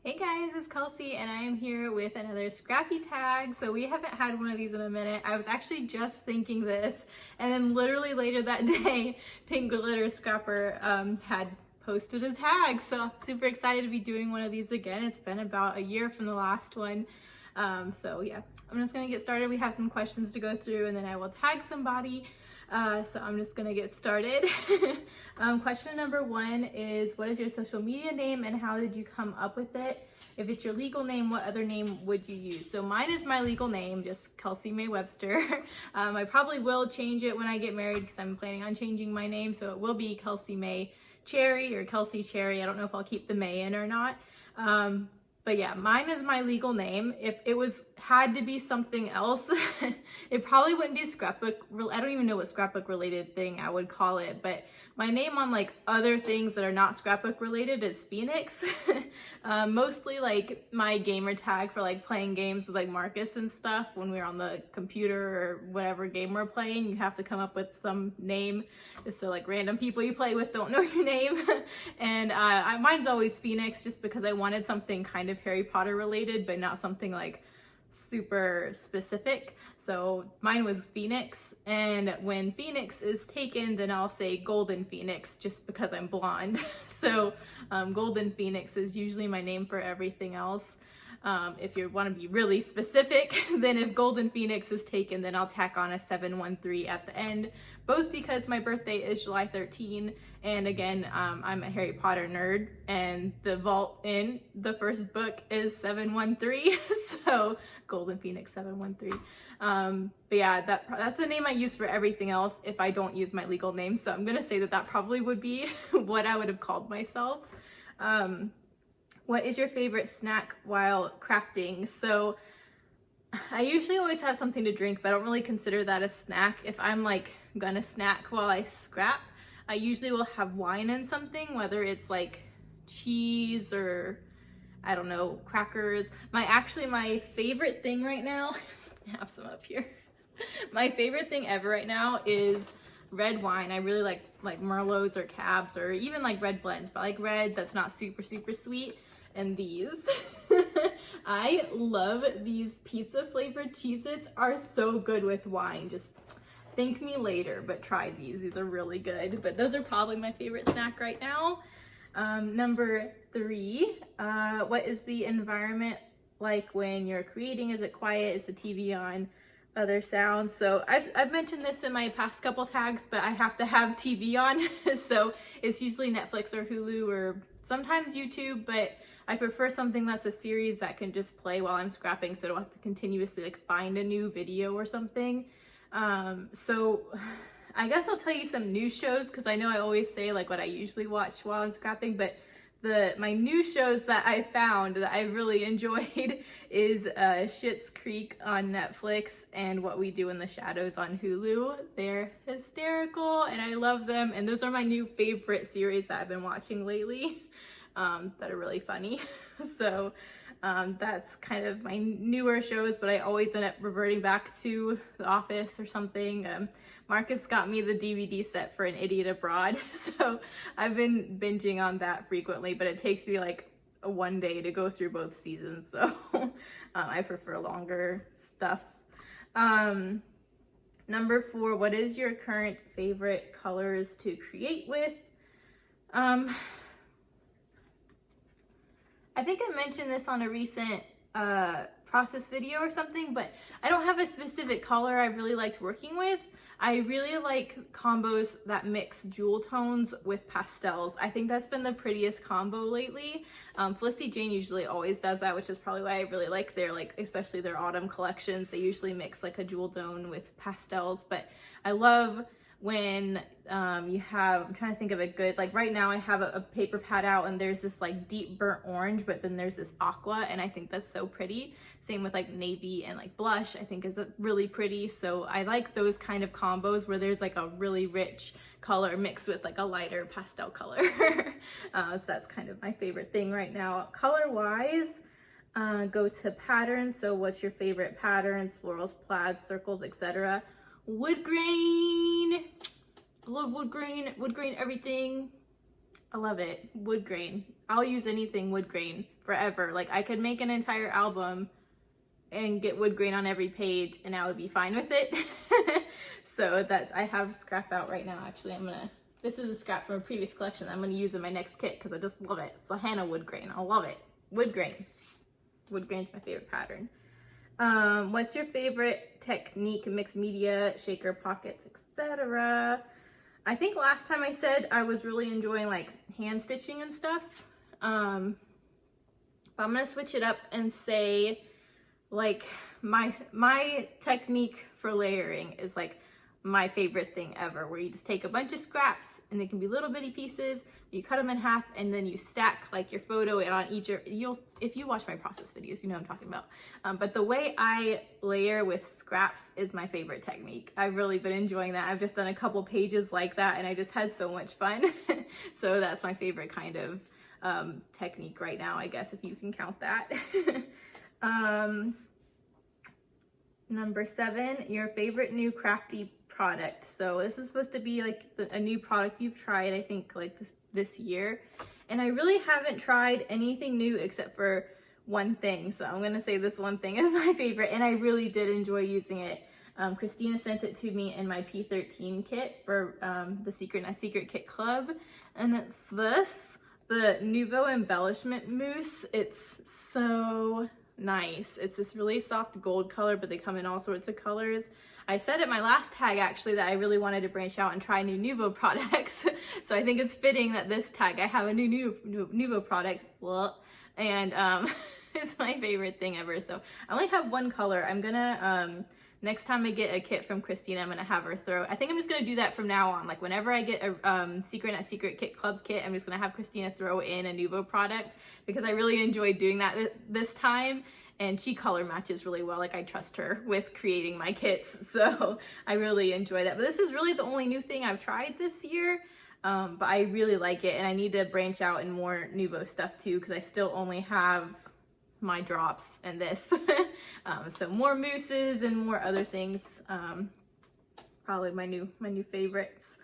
Hey guys, it's Kelsey and I am here with another scrappy tag. So we haven't had one of these in a minute. I was actually just thinking this, and then literally later that day, Pink Glitter Scrapper had posted a tag. So super excited to be doing one of these again. It's been about a year from the last one. So yeah, I'm just gonna get started. We have some questions to go through and then I will tag somebody. So I'm just gonna get started. Question number one is, what is your social media name and how did you come up with it? If it's your legal name, what other name would you use? So mine is my legal name, just Kelsey May Webster. I probably will change it when I get married because I'm planning on changing my name. So it will be Kelsey May Cherry or Kelsey Cherry. I don't know if I'll keep the May in or not. But yeah, mine is my legal name. If it had to be something else, it probably wouldn't be Scrapbook. I don't even know what Scrapbook related thing I would call it, but my name on like other things that are not Scrapbook related is Phoenix. Mostly like my gamer tag for like playing games with like Marcus and stuff. When we're on the computer or whatever game we're playing, you have to come up with some name. So like random people you play with don't know your name. And mine's always Phoenix just because I wanted something kind of Harry Potter related, but not something like super specific. So mine was Phoenix, and when Phoenix is taken, then I'll say Golden Phoenix just because I'm blonde. So Golden Phoenix is usually my name for everything else. If you want to be really specific, then if Golden Phoenix is taken, then I'll tack on a 713 at the end, both because my birthday is July 13, and again, I'm a Harry Potter nerd, and the vault in the first book is 713, so Golden Phoenix 713. But yeah, that's the name I use for everything else if I don't use my legal name, so I'm gonna say that probably would be what I would have called myself. What is your favorite snack while crafting? So I usually always have something to drink, but I don't really consider that a snack. If I'm like gonna snack while I scrap, I usually will have wine and something, whether it's like cheese or I don't know, crackers. My favorite thing right now, I have some up here. My favorite thing ever right now is red wine. I really like Merlots or Cabs or even like red blends, but like red that's not super sweet. And these. I love these pizza flavored Cheez-Its, are so good with wine. Just thank me later, but try these. These are really good. But those are probably my favorite snack right now. Number three, what is the environment like when you're creating? Is it quiet? Is the TV on? Other sounds? So I've mentioned this in my past couple tags, but I have to have TV on. So it's usually Netflix or Hulu or sometimes YouTube, but I prefer something that's a series that can just play while I'm scrapping, so I don't have to continuously like find a new video or something. So I guess I'll tell you some new shows, because I know I always say like what I usually watch while I'm scrapping, but my new shows that I found that I really enjoyed is Schitt's Creek on Netflix and What We Do in the Shadows on Hulu. They're hysterical and I love them, and those are my new favorite series that I've been watching lately, that are really funny. So that's kind of my newer shows, but I always end up reverting back to The Office or something. Marcus got me the DVD set for An Idiot Abroad, so I've been binging on that frequently, but it takes me like one day to go through both seasons, so I prefer longer stuff. Number four, what is your current favorite colors to create with? I think I mentioned this on a recent process video or something, but I don't have a specific color I really liked working with. I really like combos that mix jewel tones with pastels. I think that's been the prettiest combo lately. Felicity Jane usually always does that, which is probably why I really like their, especially their autumn collections. They usually mix like a jewel tone with pastels, but I love when you have, I'm trying to think of a good, like right now I have a paper pad out and there's this like deep burnt orange, but then there's this aqua, and I think that's so pretty. Same with like navy and like blush, I think is really pretty. So I like those kind of combos where there's like a really rich color mixed with like a lighter pastel color. So that's kind of my favorite thing right now. Color wise, go to patterns. So what's your favorite patterns? Florals, plaids, circles, etc. Wood grain, I love wood grain everything. I love it. Wood grain. I'll use anything wood grain forever. Like I could make an entire album and get wood grain on every page and I would be fine with it. So I have scrap out right now. Actually, this is a scrap from a previous collection. I'm gonna use in my next kit because I just love it. It's the Hannah wood grain. I love it. Wood grain. Wood grain's my favorite pattern. What's your favorite technique, mixed media, shaker, pockets, etc.? I think last time I said I was really enjoying like hand stitching and stuff. But I'm gonna switch it up and say like my technique for layering is like my favorite thing ever, where you just take a bunch of scraps and they can be little bitty pieces, you cut them in half and then you stack like your photo on each, if you watch my process videos, you know what I'm talking about. But the way I layer with scraps is my favorite technique. I've really been enjoying that. I've just done a couple pages like that and I just had so much fun. So that's my favorite kind of technique right now, I guess, if you can count that. Number 7, your favorite new crafty product. So this is supposed to be like a new product you've tried, I think like this year. And I really haven't tried anything new except for one thing. So I'm gonna say this one thing is my favorite and I really did enjoy using it. Christina sent it to me in my P13 kit for the Secret Kit Club. And it's the Nouveau Embellishment Mousse. It's so nice. It's this really soft gold color, but they come in all sorts of colors. I said at my last tag actually that I really wanted to branch out and try new Nouveau products. So I think it's fitting that this tag I have a new Nouveau product. And it's my favorite thing ever. So I only have one color. I'm gonna next time I get a kit from Christina, I'm gonna have her I think I'm just gonna do that from now on. Like whenever I get a Secret Kit Club kit, I'm just gonna have Christina throw in a Nouveau product because I really enjoyed doing that this time. And she color matches really well. Like I trust her with creating my kits. So I really enjoy that. But this is really the only new thing I've tried this year. But I really like it and I need to branch out in more Nouveau stuff too because I still only have my drops and this. So more mousses and more other things. Probably my new favorites.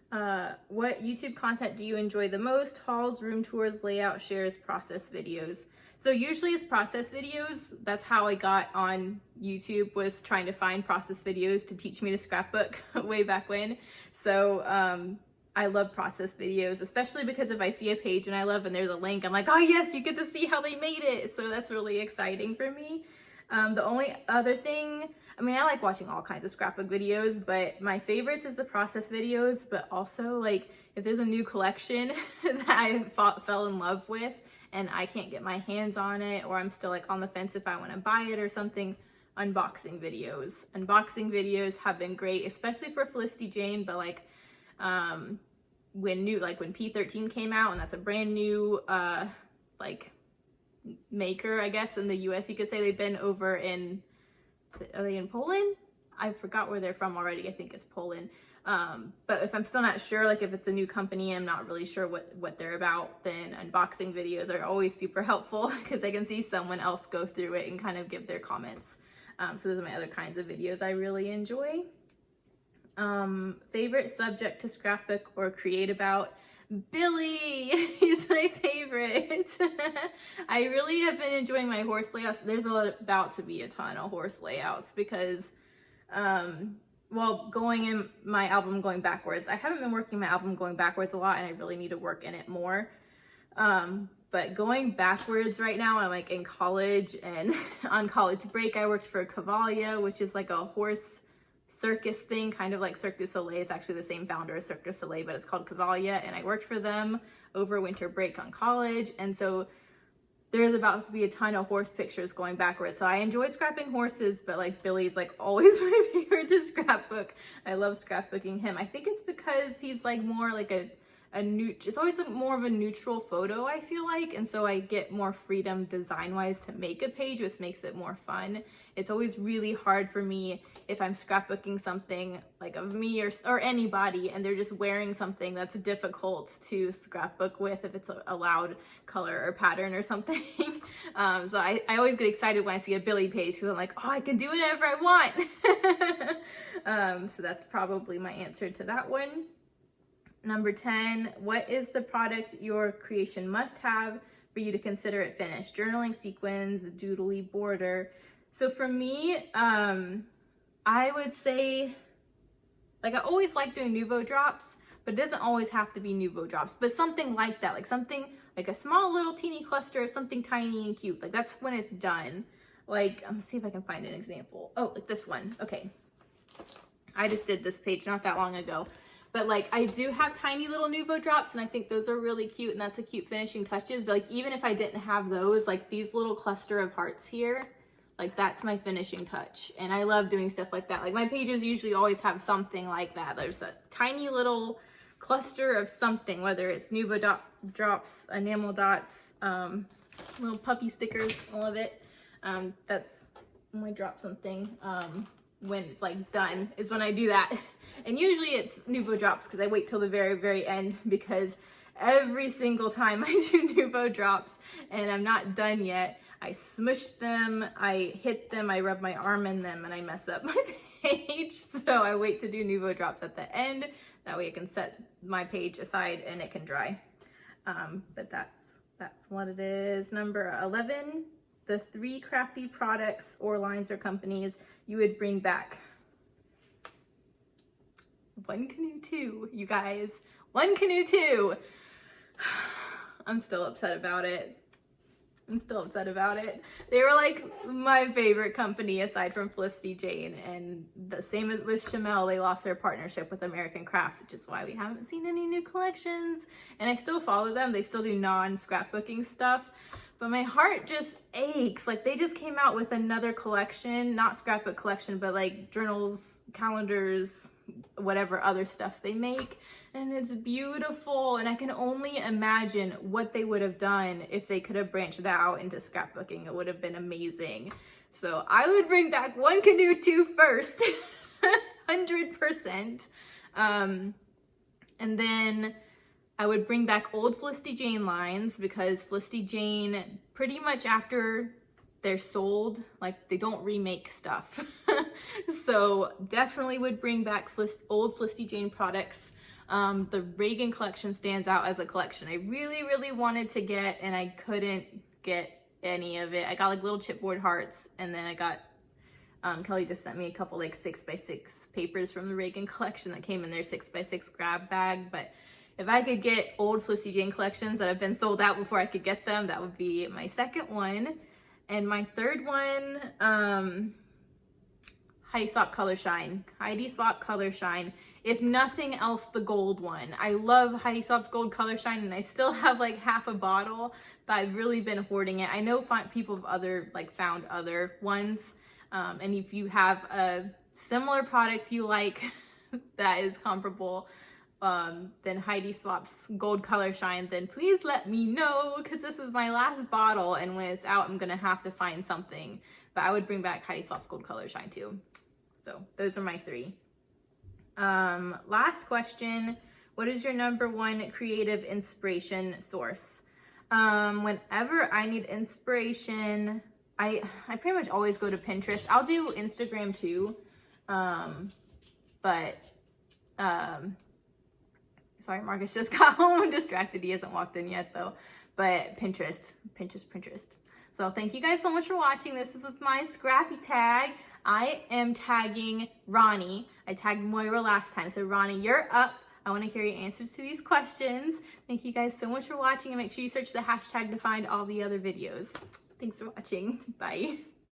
What YouTube content do you enjoy the most? Hauls, room tours, layout, shares, process videos. So usually it's process videos. That's how I got on YouTube, was trying to find process videos to teach me to scrapbook way back when. So I love process videos, especially because if I see a page and I love and there's a link, I'm like, oh yes, you get to see how they made it. So that's really exciting for me. The only other thing, I mean, I like watching all kinds of scrapbook videos, but my favorites is the process videos, but also like if there's a new collection that I fell in love with and I can't get my hands on it, or I'm still like on the fence if I want to buy it or something, unboxing videos. Unboxing videos have been great, especially for Felicity Jane, but like when P13 came out, and that's a brand new like maker, I guess, in the US, you could say. They've been over in, are they in Poland? I forgot where they're from already. I think it's Poland. But if I'm still not sure, like if it's a new company, I'm not really sure what they're about, then unboxing videos are always super helpful because I can see someone else go through it and kind of give their comments. So those are my other kinds of videos I really enjoy. Favorite subject to scrapbook or create about? Billy, he's my favorite. I really have been enjoying my horse layouts. There's about to be a ton of horse layouts because, well, going in my album going backwards, I haven't been working my album going backwards a lot and I really need to work in it more. But going backwards right now, I'm like in college, and on college break, I worked for Cavalia, which is like a horse circus thing, kind of like Cirque du Soleil. It's actually the same founder as Cirque du Soleil, but it's called Cavalia, and I worked for them over winter break on college. And so there's about to be a ton of horse pictures going backwards. So I enjoy scrapping horses, but like Billy's like always my favorite to scrapbook. I love scrapbooking him. I think it's because he's like more like it's always more of a neutral photo, I feel like, and so I get more freedom design-wise to make a page, which makes it more fun. It's always really hard for me if I'm scrapbooking something like of me or anybody, and they're just wearing something that's difficult to scrapbook with, if it's a loud color or pattern or something. So I always get excited when I see a Billy page because I'm like, oh, I can do whatever I want. So that's probably my answer to that one. Number 10, what is the product your creation must have for you to consider it finished? Journaling, sequins, doodly, border. So for me, I would say, like, I always like doing Nuvo drops, but it doesn't always have to be Nuvo drops, but something like that, like something like a small little teeny cluster of something tiny and cute. Like that's when it's done. Like, I'm gonna see if I can find an example. Oh, like this one. Okay. I just did this page not that long ago, but like I do have tiny little Nuvo drops and I think those are really cute and that's a cute finishing touches. But like, even if I didn't have those, like these little cluster of hearts here, like that's my finishing touch. And I love doing stuff like that. Like my pages usually always have something like that. There's a tiny little cluster of something, whether it's Nuvo drops, enamel dots, little puppy stickers, I love it. That's when I drop something, when it's like done is when I do that. And usually it's Nuvo drops because I wait till the very, very end, because every single time I do Nuvo drops and I'm not done yet, I smush them, I hit them, I rub my arm in them, and I mess up my page. So I wait to do Nuvo drops at the end. That way I can set my page aside and it can dry. But that's what it is. Number 11, the 3 crafty products or lines or companies you would bring back. One Canoe 2, you guys. One Canoe 2. I'm still upset about it. They were like my favorite company aside from Felicity Jane, and the same as with Chamel, they lost their partnership with American Crafts, which is why we haven't seen any new collections. And I still follow them. They still do non-scrapbooking stuff, but my heart just aches. Like they just came out with another collection, not scrapbook collection, but like journals, calendars, whatever other stuff they make. And it's beautiful, and I can only imagine what they would have done if they could have branched that out into scrapbooking. It would have been amazing. So I would bring back One Canoe 2 first, 100%. And then I would bring back old Felicity Jane lines, because Felicity Jane, pretty much after they're sold, like they don't remake stuff. So definitely would bring back old Felicity Jane products. The Reagan collection stands out as a collection I really, really wanted to get, and I couldn't get any of it. I got like little chipboard hearts, and then I got, Kelly just sent me a couple like 6x6 papers from the Reagan collection that came in their 6x6 grab bag. But if I could get old Felicity Jane collections that have been sold out before I could get them, that would be my second one. And my third one, Heidi Swapp Color Shine. Heidi Swapp Color Shine. If nothing else, the gold one. I love Heidi Swapp's gold Color Shine, and I still have like half a bottle, but I've really been hoarding it. I know people have found other ones. And if you have a similar product you like that is comparable, than Heidi Swapp's gold Color Shine, then please let me know, because this is my last bottle, and when it's out, I'm gonna have to find something. But I would bring back Heidi Swapp's gold Color Shine too. So those are my 3. Last question. What is your number 1 creative inspiration source? Whenever I need inspiration, I pretty much always go to Pinterest. I'll do Instagram too. Sorry, Marcus just got home distracted. He hasn't walked in yet though. But Pinterest. So thank you guys so much for watching. This was my Scrappy tag. I am tagging Roni. I tagged Moira last time. So Roni, you're up. I want to hear your answers to these questions. Thank you guys so much for watching, and make sure you search the hashtag to find all the other videos. Thanks for watching. Bye.